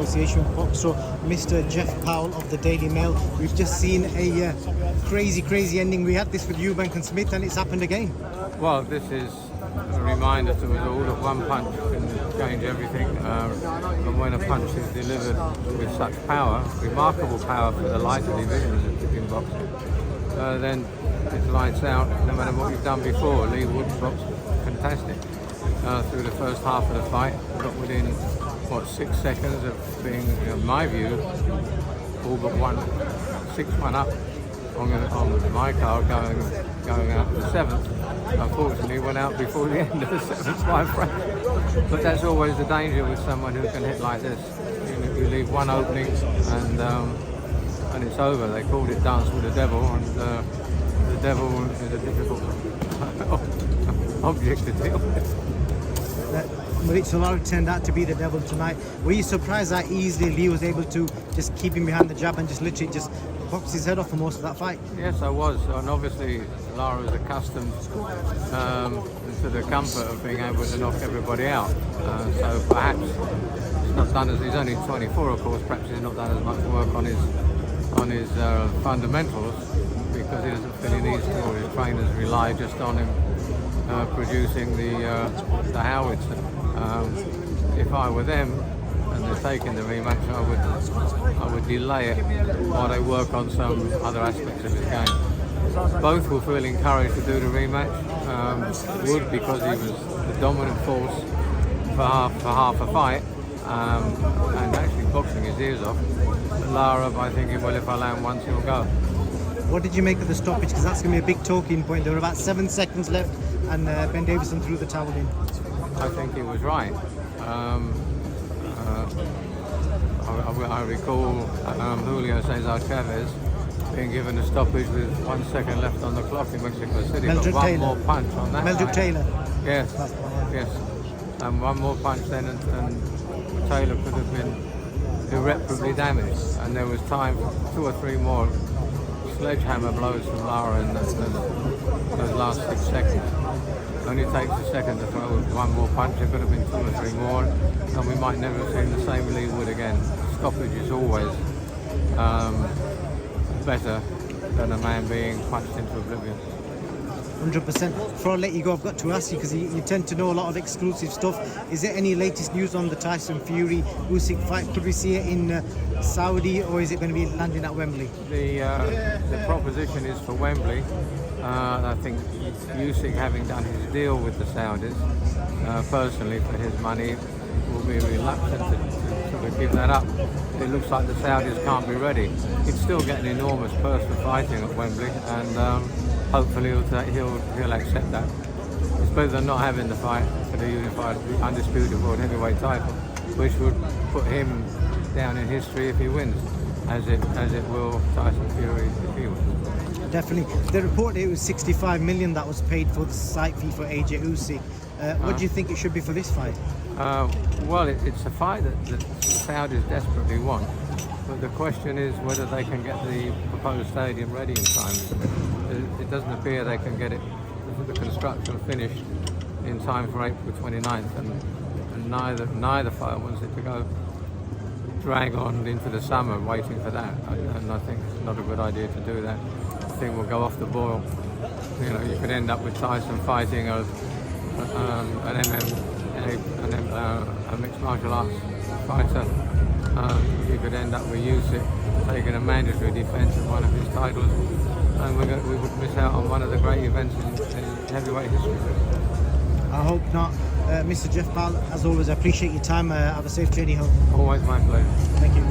Association of Box, so Mr. Jeff Powell of the Daily Mail. We've just seen a crazy ending. We had this with Eubank and Smith, and it's happened again. Well, this is a reminder to us all that one punch can change everything. And when a punch is delivered with such power, remarkable power for the lighter divisions in boxing, then it's lights out no matter what you've done before. Leigh Wood's boxed fantastic through the first half of the fight. Got within, 6 seconds of being, in my view, all but 6-1 up on my card going out to the 7th. Unfortunately, went out before the end of the 7th by a fraction. But that's always the danger with someone who can hit like this. You leave one opening and it's over. They called it Dance with the Devil, and the devil is a difficult object to deal with. Mauricio Lara turned out to be the devil tonight. Were you surprised that easily Leigh was able to just keep him behind the jab and just literally just box his head off for most of that fight? Yes, I was, and obviously Lara is accustomed to the comfort of being able to knock everybody out. So perhaps he's not done as he's only 24, of course. Perhaps he's not done as much work on his fundamentals because he doesn't feel he needs to, or his trainers rely just on him producing the howitzer. If I were them and they're taking the rematch, I would delay it while they work on some other aspects of his game. Both will feel encouraged to do the rematch. Wood, because he was the dominant force for half a fight, and actually boxing his ears off. Lara by thinking, well, if I land once, he'll go. What did you make of the stoppage? Because that's going to be a big talking point. There were about 7 seconds left, and Ben Davison threw the towel in. I think he was right. I recall Julio Cesar Chavez being given a stoppage with 1 second left on the clock in Mexico City. Meldrick Got one Taylor. more punch on that. Meldrick Taylor. Yes, yes. And one more punch then, and Taylor could have been irreparably damaged. And there was time for 2 or 3 more sledgehammer blows from Lara in those last 6 seconds. It only takes a second to throw one more punch. There could have been 2 or 3 more, and we might never have seen the same Leigh Wood again. Stoppage is always better than a man being punched into oblivion. 100%. Before I let you go, I've got to ask you, because you tend to know a lot of exclusive stuff. Is there any latest news on the Tyson Fury Usyk fight? Could we see it in Saudi, or is it going to be landing at Wembley? The proposition is for Wembley. I think Usyk, having done his deal with the Saudis, personally for his money, will be reluctant to give that up. It looks like the Saudis can't be ready. He'd still get an enormous purse for fighting at Wembley, and hopefully he'll accept that. It's better than not having the fight for the unified, undisputed world heavyweight title, which would put him down in history if he wins, as it will Tyson Fury if he wins. Definitely. The report it was 65 million that was paid for the site fee for AJ Usyk. What do you think it should be for this fight? Well, it's a fight that the Saudis desperately want, but the question is whether they can get the proposed stadium ready in time. It doesn't appear they can get the construction finished in time for April 29th, and neither fight wants it to go drag on into the summer waiting for that, and I think it's not a good idea to do that. The thing will go off the boil. You could end up with Tyson fighting a mixed martial arts fighter. You could end up with Usyk taking a mandatory defence of one of his titles, and we would miss out on one of the great events in heavyweight history. I hope not. Mr. Jeff Powell, as always, I appreciate your time. Have a safe journey home. Always my pleasure. Thank you.